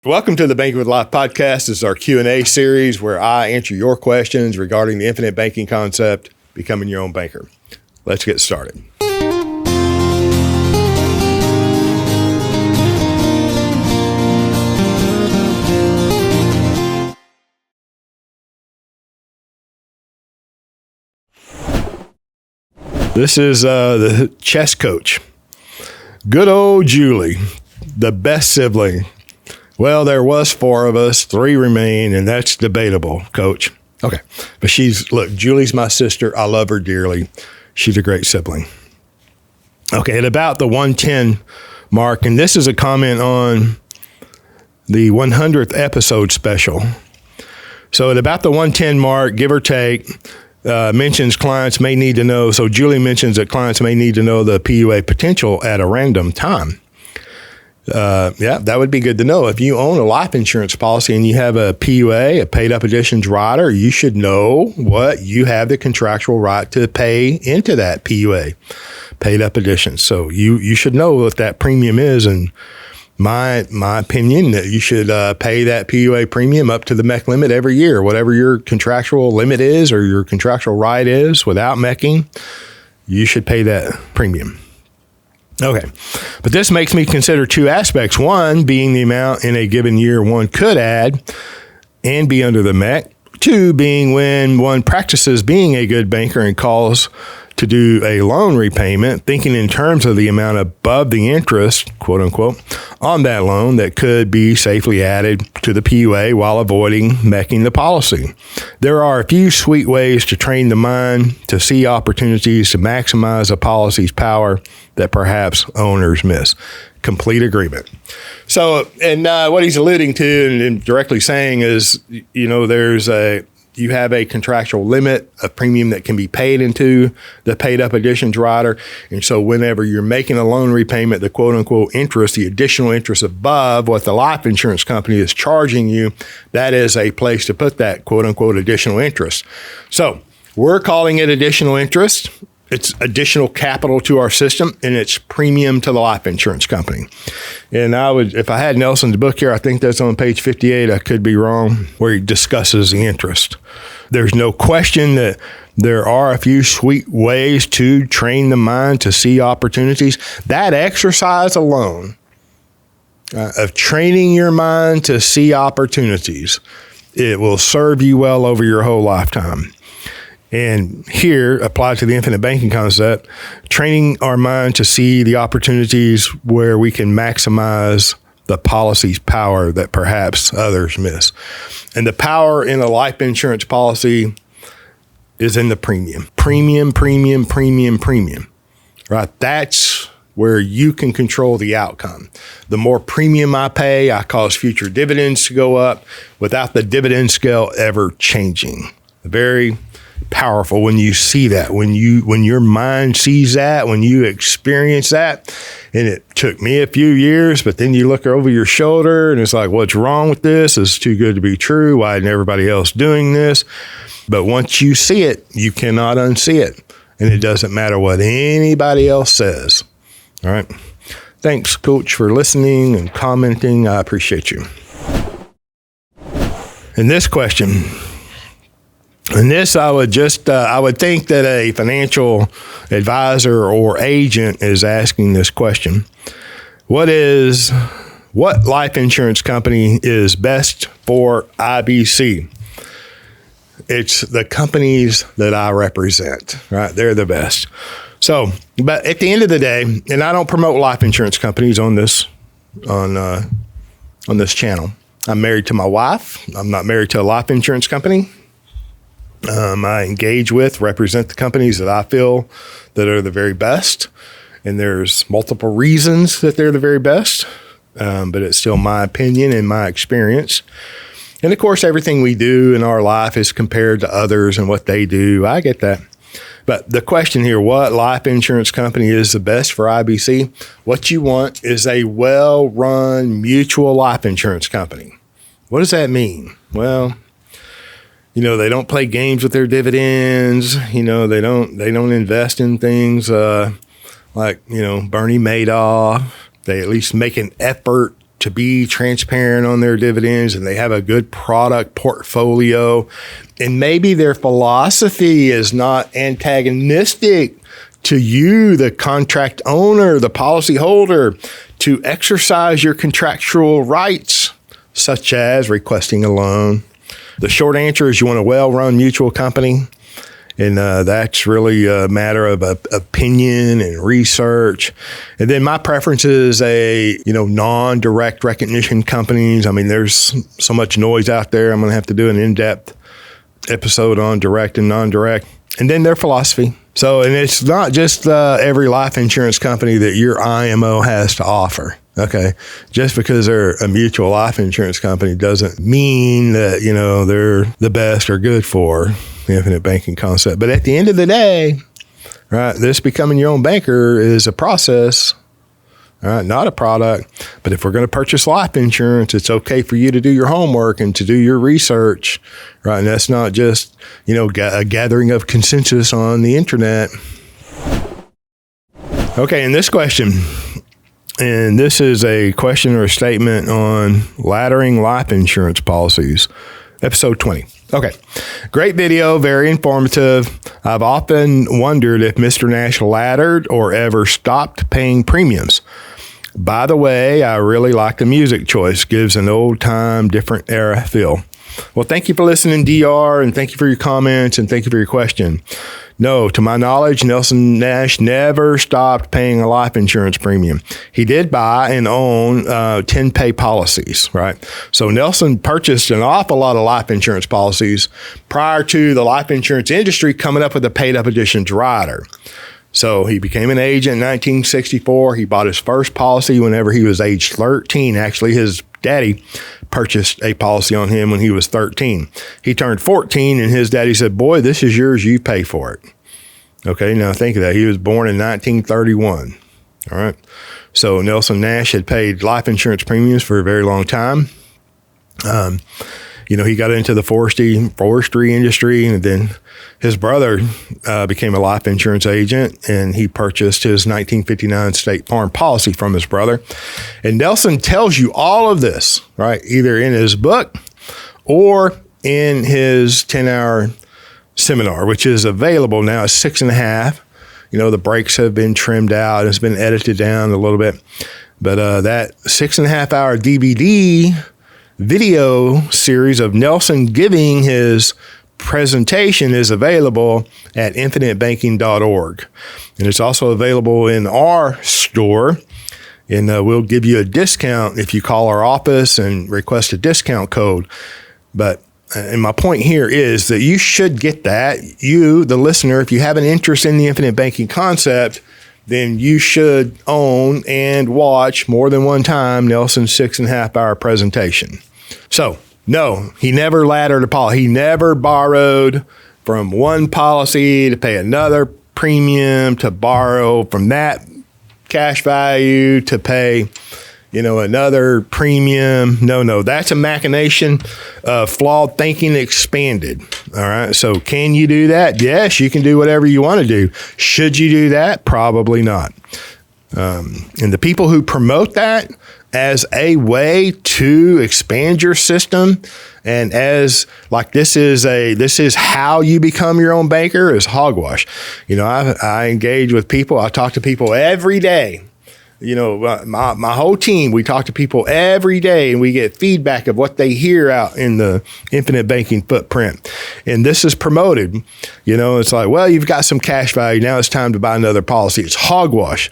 Welcome to the Banking with Life podcast. This is our Q&A series where I answer your questions regarding the infinite banking concept, becoming your own banker. Let's get started. This is the chess coach. Good old Julie, the best sibling. Well, there was 4 of us, 3 remain, and that's debatable, Coach. Okay, but Julie's my sister. I love her dearly. She's a great sibling. Okay, at about the 110 mark, and this is a comment on the 100th episode special. So at about the 110 mark, give or take, mentions clients may need to know. So Julie mentions that clients may need to know the PUA potential at a random time. That would be good to know. If you own a life insurance policy and you have a PUA, a paid up additions rider, you should know what you have the contractual right to pay into that PUA, paid up additions. So you should know what that premium is. And my opinion that you should pay that PUA premium up to the MEC limit every year, whatever your contractual limit is or your contractual right is without MECing, you should pay that premium. Okay, but this makes me consider 2 aspects. One being the amount in a given year one could add and be under the MEC. 2 being when one practices being a good banker and calls to do a loan repayment, thinking in terms of the amount above the interest, quote unquote, on that loan that could be safely added to the PUA while avoiding MECing the policy. There are a few sweet ways to train the mind to see opportunities to maximize a policy's power that perhaps owners miss. Complete agreement. So, and what he's alluding to and directly saying is, you have a contractual limit of premium that can be paid into the paid up additions rider. And so whenever you're making a loan repayment, the quote unquote interest, the additional interest above what the life insurance company is charging you, that is a place to put that quote unquote additional interest. So we're calling it additional interest. It's additional capital to our system, and it's premium to the life insurance company. And if I had Nelson's book here, I think that's on page 58, I could be wrong, where he discusses the interest. There's no question that there are a few sweet ways to train the mind to see opportunities. That exercise alone of training your mind to see opportunities, it will serve you well over your whole lifetime. And here, applied to the infinite banking concept, training our mind to see the opportunities where we can maximize the policy's power that perhaps others miss. And the power in a life insurance policy is in the premium. Premium, right? That's where you can control the outcome. The more premium I pay, I cause future dividends to go up without the dividend scale ever changing. Very powerful when you see that, when your mind sees that, when you experience that. And it took me a few years, but then you look over your shoulder and it's like, what's wrong with this? It's too good to be true. Why isn't everybody else doing this? But once you see it, you cannot unsee it. And it doesn't matter what anybody else says. All right. Thanks, Coach, for listening and commenting. I appreciate you. And this question, and this, I would think that a financial advisor or agent is asking this question. What life insurance company is best for IBC? It's the companies that I represent, right? They're the best. So, but at the end of the day, and I don't promote life insurance companies on this channel. I'm married to my wife. I'm not married to a life insurance company. I engage with, represent the companies that I feel that are the very best. And there's multiple reasons that they're the very best. But it's still my opinion and my experience. And of course, everything we do in our life is compared to others and what they do. I get that. But the question here, what life insurance company is the best for IBC? What you want is a well-run mutual life insurance company. What does that mean? Well, they don't play games with their dividends. They don't invest in things like Bernie Madoff. They at least make an effort to be transparent on their dividends and they have a good product portfolio, and maybe their philosophy is not antagonistic to you, the contract owner, the policy holder, to exercise your contractual rights, such as requesting a loan. The short answer is you want a well-run mutual company. And that's really a matter of opinion and research. And then my preference is non-direct recognition companies. I mean, there's so much noise out there. I'm going to have to do an in-depth episode on direct and non-direct. And then their philosophy. So, and it's not just every life insurance company that your IMO has to offer. Okay. Just because they're a mutual life insurance company doesn't mean that, they're the best or good for the infinite banking concept. But at the end of the day, right, this becoming your own banker is a process, all right, not a product. But if we're going to purchase life insurance, it's okay for you to do your homework and to do your research, right? And that's not just, a gathering of consensus on the internet. Okay, and this question, and this is a question or a statement on laddering life insurance policies, episode 20. Okay, great video, very informative. I've often wondered if Mr. Nash laddered or ever stopped paying premiums. By the way, I really like the music choice. Gives an old-time, different era feel. Well, thank you for listening, DR, and thank you for your comments, and thank you for your question. No, to my knowledge, Nelson Nash never stopped paying a life insurance premium. He did buy and own 10-pay policies, right? So Nelson purchased an awful lot of life insurance policies prior to the life insurance industry coming up with a paid-up additions rider. So he became an agent in 1964. He bought his first policy whenever he was age 13. Actually, his daddy purchased a policy on him when he was 13. He turned 14 and his daddy said, "Boy, this is yours. You pay for it." Okay, now think of that. He was born in 1931. All right. So Nelson Nash had paid life insurance premiums for a very long time. He got into the forestry industry, and then his brother became a life insurance agent, and he purchased his 1959 State Farm policy from his brother. And Nelson tells you all of this, right, either in his book or in his 10-hour seminar, which is available now. It's 6.5. The breaks have been trimmed out. It's been edited down a little bit. But that 6.5-hour DVD video series of Nelson giving his presentation is available at infinitebanking.org. And it's also available in our store. And we'll give you a discount if you call our office and request a discount code. But and my point here is that you should get that. You, the listener, if you have an interest in the infinite banking concept, then you should own and watch more than one time Nelson's 6.5-hour presentation. So, no, he never laddered a policy. He never borrowed from one policy to pay another premium, to borrow from that cash value to pay, another premium. No, that's a machination of flawed thinking expanded. All right. So can you do that? Yes, you can do whatever you want to do. Should you do that? Probably not. And the people who promote that as a way to expand your system and as like this is how you become your own banker is hogwash. I engage with people. I talk to people every day. My whole team, we talk to people every day and we get feedback of what they hear out in the infinite banking footprint. And this is promoted. It's like, well, you've got some cash value. Now it's time to buy another policy. It's hogwash.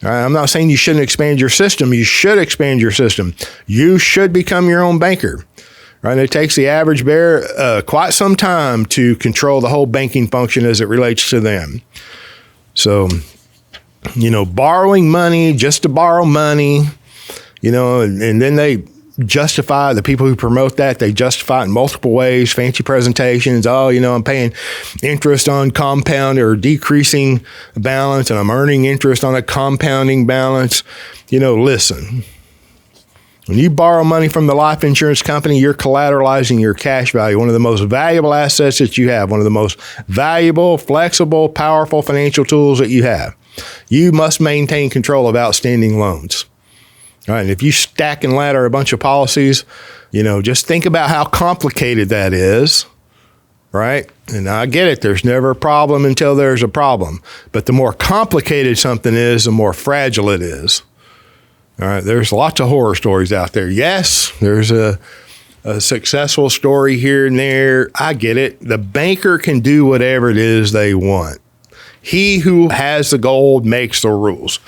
All right, I'm not saying you shouldn't expand your system. You should expand your system. You should become your own banker. Right? It takes the average bear quite some time to control the whole banking function as it relates to them. So, borrowing money just to borrow money, and then they justify, the people who promote that, they justify it in multiple ways, fancy presentations. Oh, I'm paying interest on compound or decreasing balance, and I'm earning interest on a compounding balance. Listen, when you borrow money from the life insurance company, you're collateralizing your cash value, one of the most valuable assets that you have, one of the most valuable, flexible, powerful financial tools that you have. You must maintain control of outstanding loans. All right. And if you stack and ladder a bunch of policies, just think about how complicated that is. Right? And I get it. There's never a problem until there's a problem. But the more complicated something is, the more fragile it is. All right. There's lots of horror stories out there. Yes, there's a successful story here and there. I get it. The banker can do whatever it is they want. He who has the gold makes the rules.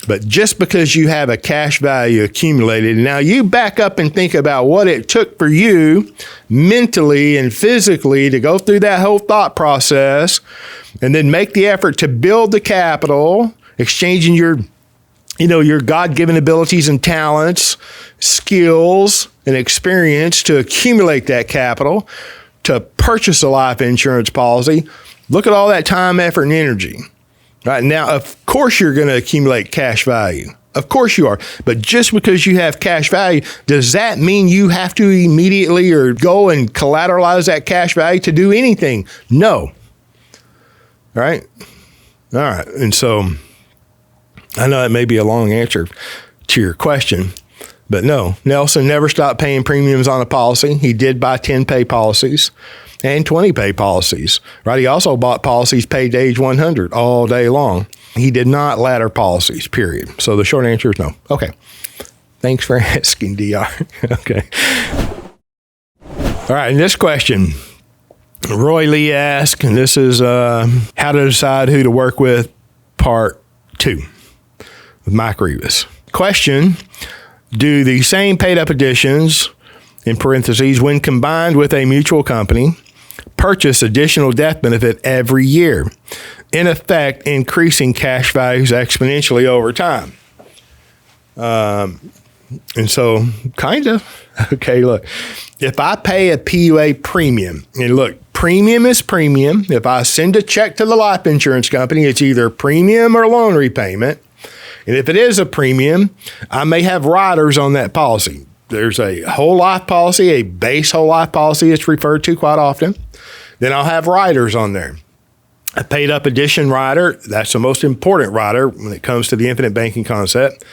But just because you have a cash value accumulated, now you back up and think about what it took for you mentally and physically to go through that whole thought process and then make the effort to build the capital, exchanging your God-given abilities and talents, skills and experience to accumulate that capital, to purchase a life insurance policy. Look at all that time, effort, and energy. Right now, of course, you're going to accumulate cash value. Of course you are. But just because you have cash value, does that mean you have to immediately or go and collateralize that cash value to do anything? No. Right? All right. And so I know that may be a long answer to your question, but no, Nelson never stopped paying premiums on a policy. He did buy 10-pay policies and 20-pay policies, right? He also bought policies paid to age 100 all day long. He did not ladder policies, period. So the short answer is no. Okay. Thanks for asking, DR. Okay. All right. And this question, Roy Lee asked, and this is how to decide who to work with, part 2 with Mike Rivas. Question, do the same paid up additions, in parentheses, when combined with a mutual company, purchase additional death benefit every year, in effect, increasing cash values exponentially over time? And so, kind of. Okay, look, if I pay a PUA premium, and look, premium is premium. If I send a check to the life insurance company, it's either premium or loan repayment. And if it is a premium, I may have riders on that policy. There's a whole life policy, a base whole life policy it's referred to quite often. Then I'll have riders on there. A paid up addition rider, that's the most important rider when it comes to the infinite banking concept.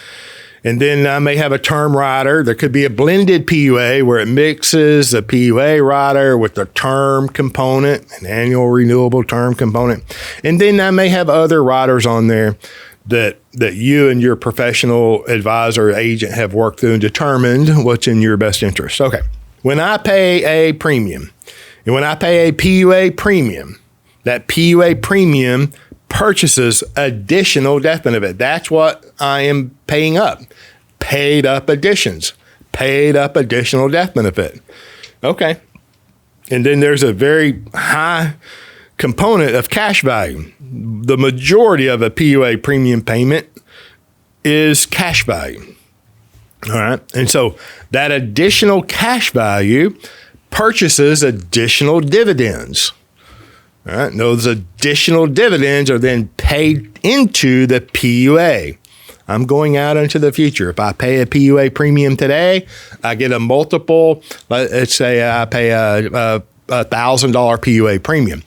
And then I may have a term rider. There could be a blended PUA where it mixes the PUA rider with the term component, an annual renewable term component. And then I may have other riders on there that you and your professional advisor or agent have worked through and determined what's in your best interest. Okay. When I pay a premium, and when I pay a PUA premium, that PUA premium purchases additional death benefit. That's what I am paying up. Paid up additions. Paid up additional death benefit. Okay. And then there's a very high component of cash value. The majority of a PUA premium payment is cash value. All right. And so that additional cash value purchases additional dividends. All right. And those additional dividends are then paid into the PUA. I'm going out into the future. If I pay a PUA premium today, I get a multiple. Let's say I pay a $1,000 PUA premium.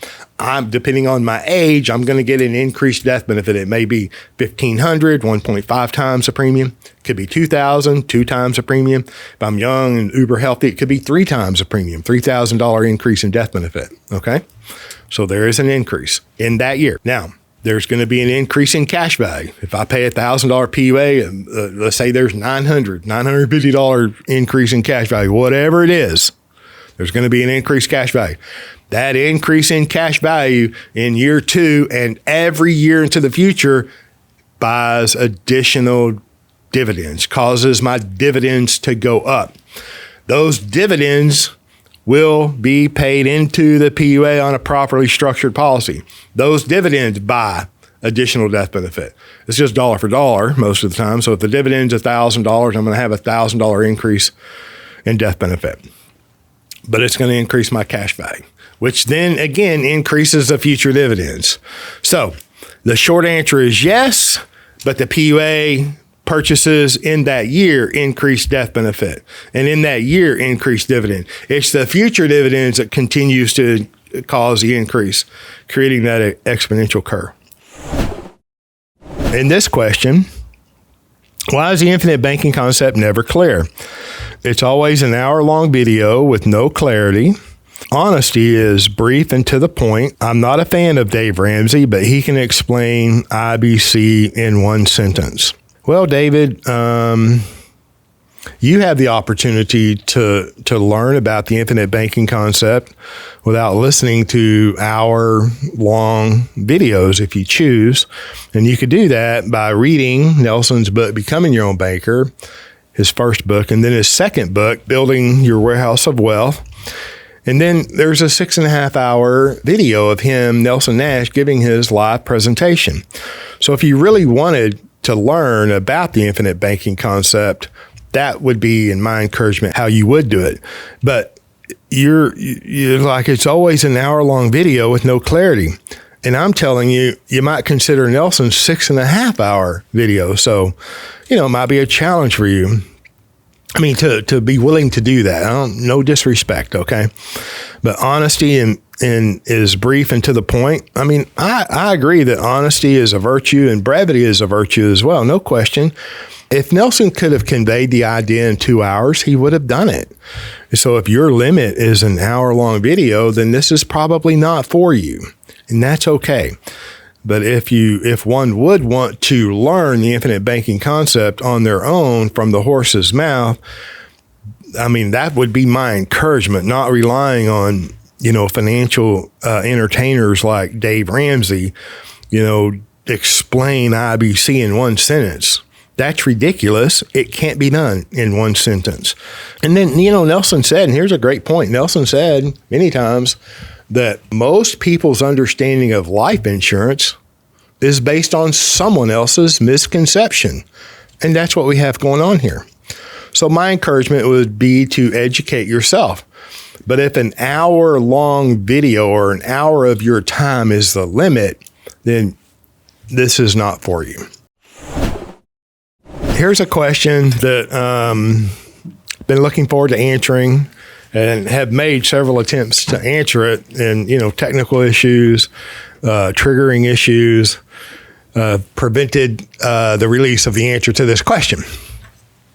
Depending on my age, I'm going to get an increased death benefit. It may be $1,500, 1.5 times the premium. It could be $2,000, 2 times the premium. If I'm young and uber healthy, it could be 3 times the premium, $3,000 increase in death benefit. Okay. So there is an increase in that year. Now, there's going to be an increase in cash value. If I pay a $1,000 PUA, let's say there's $950 increase in cash value, whatever it is, there's going to be an increased cash value. That increase in cash value in year 2 and every year into the future buys additional dividends, causes my dividends to go up. Those dividends will be paid into the PUA on a properly structured policy. Those dividends buy additional death benefit. It's just dollar for dollar most of the time. So if the dividend's $1,000, I'm going to have a $1,000 increase in death benefit. But it's going to increase my cash value, which then again increases the future dividends. So the short answer is yes, but the PUA purchases in that year increased death benefit, and in that year increased dividend. It's the future dividends that continues to cause the increase, creating that exponential curve. In this question, Why is the infinite banking concept never clear? It's always an hour-long video with no clarity. Honesty is brief and to the point. I'm not a fan of Dave Ramsey, but he can explain IBC in one sentence. Well, David, you have the opportunity to learn about the infinite banking concept without listening to hour-long videos if you choose. And you could do that by reading Nelson's book, Becoming Your Own Banker, his first book, and then his second book, Building Your Warehouse of Wealth. And then there's a 6.5-hour video of him, Nelson Nash, giving his live presentation. So if you really wanted to learn about the infinite banking concept, that would be, in my encouragement, how you would do it. But you're like, it's always an hour-long video with no clarity. And I'm telling you, you might consider Nelson's 6.5-hour video. So, it might be a challenge for you. I mean, to be willing to do that. No disrespect, okay? But honesty and is brief and to the point. I mean, I agree that honesty is a virtue and brevity is a virtue as well, no question. If Nelson could have conveyed the idea in 2 hours, he would have done it. So if your limit is an hour-long video, then this is probably not for you, and that's okay. But if one would want to learn the infinite banking concept on their own from the horse's mouth, I mean, that would be my encouragement, not relying on, financial entertainers like Dave Ramsey, explain IBC in one sentence. That's ridiculous. It can't be done in one sentence. And then, Nelson said, and here's a great point. Nelson said many times that most people's understanding of life insurance is based on someone else's misconception. And that's what we have going on here. So my encouragement would be to educate yourself. But if an hour-long video or an hour of your time is the limit, then this is not for you. Here's a question that been looking forward to answering and have made several attempts to answer it, and technical issues, triggering issues, prevented the release of the answer to this question.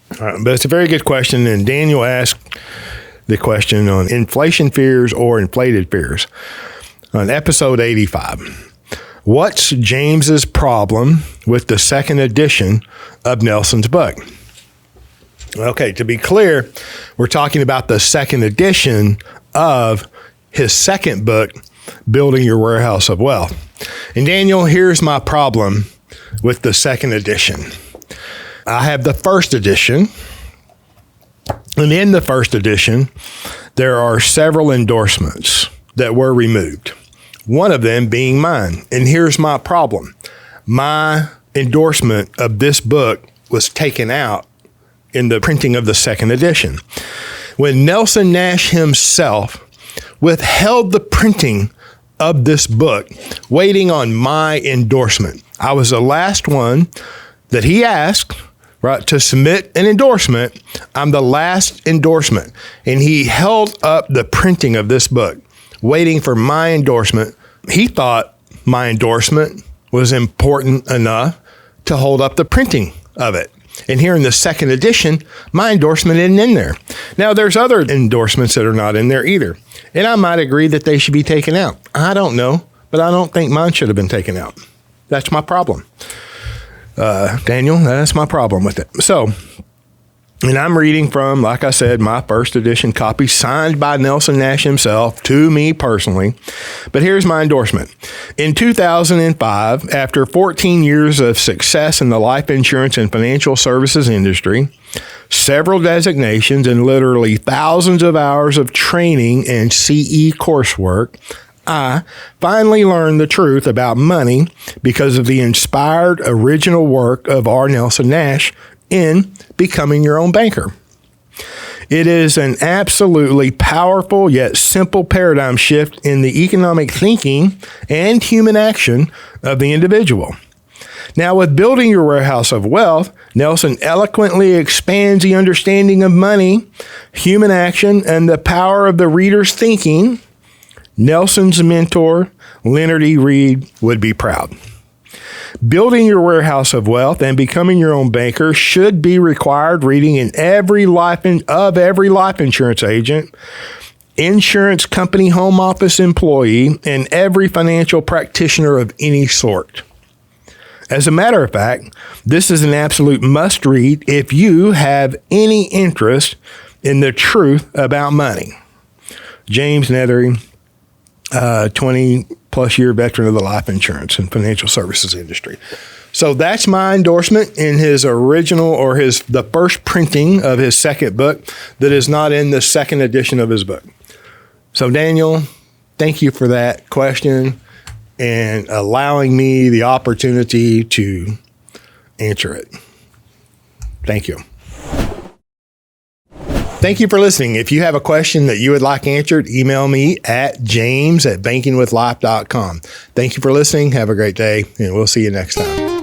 But it's a very good question, and Daniel asked the question on inflation fears or inflated fears on episode 85. What's James's problem with the second edition of Nelson's book? Okay, to be clear, we're talking about the second edition of his second book, Building Your Warehouse of Wealth. And Daniel, here's my problem with the second edition. I have the first edition, and in the first edition, there are several endorsements that were removed. One of them being mine. And here's my problem. My endorsement of this book was taken out in the printing of the second edition. When Nelson Nash himself withheld the printing of this book, waiting on my endorsement. I was the last one that he asked, right, to submit an endorsement. I'm the last endorsement. And he held up the printing of this book, waiting for my endorsement. He thought my endorsement was important enough to hold up the printing of it. And here in the second edition, my endorsement isn't in there. Now, there's other endorsements that are not in there either. And I might agree that they should be taken out. I don't know, but I don't think mine should have been taken out. That's my problem. Daniel, that's my problem with it. So, and I'm reading from, like I said, my first edition copy signed by Nelson Nash himself to me personally. But here's my endorsement. In 2005, after 14 years of success in the life insurance and financial services industry, several designations, and literally thousands of hours of training and CE coursework, I finally learned the truth about money because of the inspired original work of R. Nelson Nash in Becoming Your Own Banker. It is an absolutely powerful yet simple paradigm shift in the economic thinking and human action of the individual. Now, with Building Your Warehouse of Wealth, Nelson eloquently expands the understanding of money, human action, and the power of the reader's thinking. Nelson's mentor, Leonard E. Reed, would be proud. Building your warehouse of wealth and becoming your own banker should be required reading in every life insurance agent, insurance company home office employee, and every financial practitioner of any sort. As a matter of fact, this is an absolute must read if you have any interest in the truth about money. James Neathery, 20 plus year veteran of the life insurance and financial services industry. So that's my endorsement in his original or the first printing of his second book that is not in the second edition of his book. So Daniel, thank you for that question and allowing me the opportunity to answer it. Thank you. Thank you for listening. If you have a question that you would like answered, email me at james@bankingwithlife.com. Thank you for listening. Have a great day, and we'll see you next time.